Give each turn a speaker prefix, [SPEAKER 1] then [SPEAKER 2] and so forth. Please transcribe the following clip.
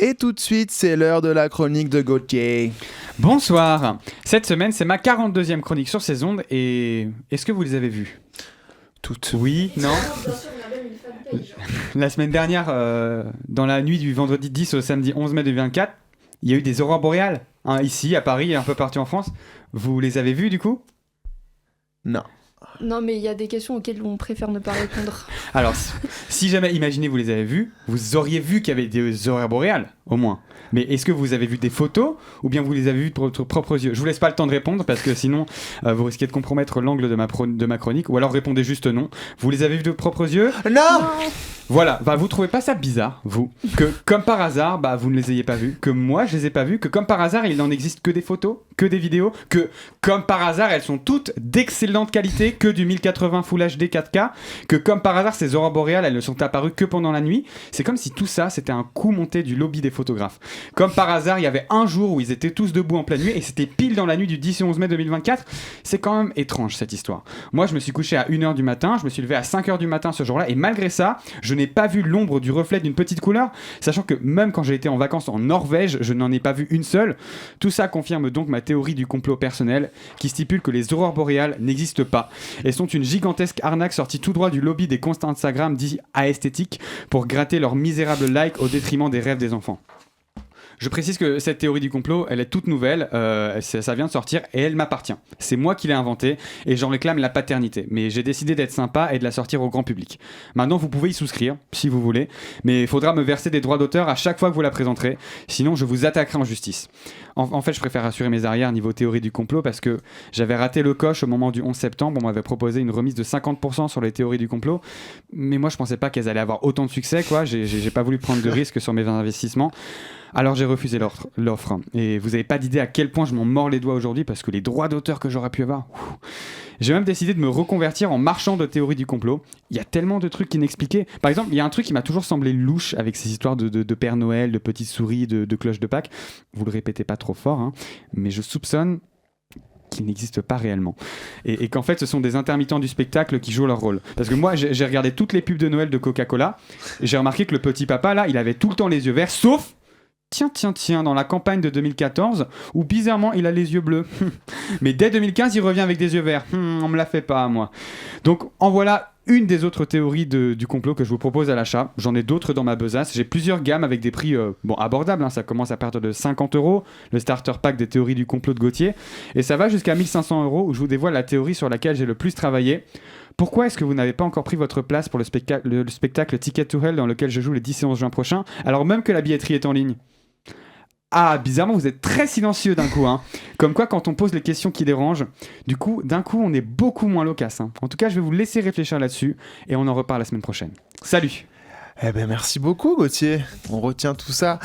[SPEAKER 1] Et tout de suite, c'est l'heure de la chronique de Gauthier.
[SPEAKER 2] Bonsoir. Cette semaine, c'est ma 42e chronique sur ces ondes et est-ce que vous les avez vues ?
[SPEAKER 1] Toutes.
[SPEAKER 2] Oui, non ?
[SPEAKER 3] Bien sûr, on a même une fanpage.
[SPEAKER 2] La semaine dernière, dans la nuit du vendredi 10 au samedi 11 mai 2024, il y a eu des aurores boréales, hein, ici, à Paris et un peu partout en France. Vous les avez vues du coup ?
[SPEAKER 1] Non.
[SPEAKER 3] Non, mais il y a des questions auxquelles on préfère ne pas répondre.
[SPEAKER 2] Alors, si jamais, imaginez, vous les avez vues, vous auriez vu qu'il y avait des aurores boréales, au moins. Mais est-ce que vous avez vu des photos ou bien vous les avez vues de votre propres yeux ? Je vous laisse pas le temps de répondre parce que sinon vous risquez de compromettre l'angle de ma chronique, ou alors répondez juste non. Vous les avez vues de vos propres yeux ?
[SPEAKER 1] Non.
[SPEAKER 2] Voilà, vous trouvez pas ça bizarre, vous, que comme par hasard, vous ne les ayez pas vus, que moi je les ai pas vus, que comme par hasard il n'en existe que des photos, que des vidéos, que comme par hasard elles sont toutes d'excellente qualité, que du 1080 Full HD 4K, que comme par hasard ces aurores boréales elles ne sont apparues que pendant la nuit. C'est comme si tout ça c'était un coup monté du lobby des photographes. Comme par hasard il y avait un jour où ils étaient tous debout en pleine nuit et c'était pile dans la nuit du 10 et 11 mai 2024. C'est quand même étrange cette histoire. Moi je me suis couché à 1h du matin, je me suis levé à 5h du matin ce jour-là et malgré ça, je n'ai pas vu l'ombre du reflet d'une petite couleur, sachant que même quand j'ai été en vacances en Norvège, je n'en ai pas vu une seule. Tout ça confirme donc ma théorie du complot personnel, qui stipule que les aurores boréales n'existent pas, et sont une gigantesque arnaque sortie tout droit du lobby des comptes Instagram dits aesthétiques pour gratter leurs misérables likes au détriment des rêves des enfants. Je précise que cette théorie du complot, elle est toute nouvelle, ça vient de sortir et elle m'appartient. C'est moi qui l'ai inventée et j'en réclame la paternité. Mais j'ai décidé d'être sympa et de la sortir au grand public. Maintenant, vous pouvez y souscrire, si vous voulez, mais il faudra me verser des droits d'auteur à chaque fois que vous la présenterez, sinon je vous attaquerai en justice. En fait, je préfère assurer mes arrières niveau théorie du complot parce que j'avais raté le coche au moment du 11 septembre. On m'avait proposé une remise de 50% sur les théories du complot, mais moi je pensais pas qu'elles allaient avoir autant de succès, quoi. J'ai pas voulu prendre de risques sur mes investissements. Alors j'ai refusé l'offre. Et vous n'avez pas d'idée à quel point je m'en mords les doigts aujourd'hui parce que les droits d'auteur que j'aurais pu avoir... J'ai même décidé de me reconvertir en marchand de théorie du complot. Il y a tellement de trucs inexpliqués. Par exemple, il y a un truc qui m'a toujours semblé louche avec ces histoires de Père Noël, de petites souris, de cloches de Pâques. Vous le répétez pas trop fort, hein, mais je soupçonne qu'il n'existe pas réellement. Et qu'en fait, ce sont des intermittents du spectacle qui jouent leur rôle. Parce que moi, j'ai regardé toutes les pubs de Noël de Coca-Cola et j'ai remarqué que le petit papa, là, il avait tout le temps les yeux verts, sauf... Tiens, dans la campagne de 2014, où bizarrement il a les yeux bleus. Mais dès 2015, il revient avec des yeux verts. On me la fait pas, moi. Donc, en voilà une des autres théories du complot que je vous propose à l'achat. J'en ai d'autres dans ma besace. J'ai plusieurs gammes avec des prix abordables. Hein. Ça commence à partir de 50€, le starter pack des théories du complot de Gauthier. Et ça va jusqu'à 1500€, où je vous dévoile la théorie sur laquelle j'ai le plus travaillé. Pourquoi est-ce que vous n'avez pas encore pris votre place pour le spectacle Ticket to Hell dans lequel je joue les 10 et 11 juin prochains, alors même que la billetterie est en ligne ? Ah, bizarrement, vous êtes très silencieux d'un coup, hein. Comme quoi, quand on pose les questions qui dérangent, du coup, d'un coup, on est beaucoup moins loquace, hein. En tout cas, je vais vous laisser réfléchir là-dessus et on en reparle la semaine prochaine. Salut!
[SPEAKER 1] Eh ben merci beaucoup Gauthier, on retient tout ça.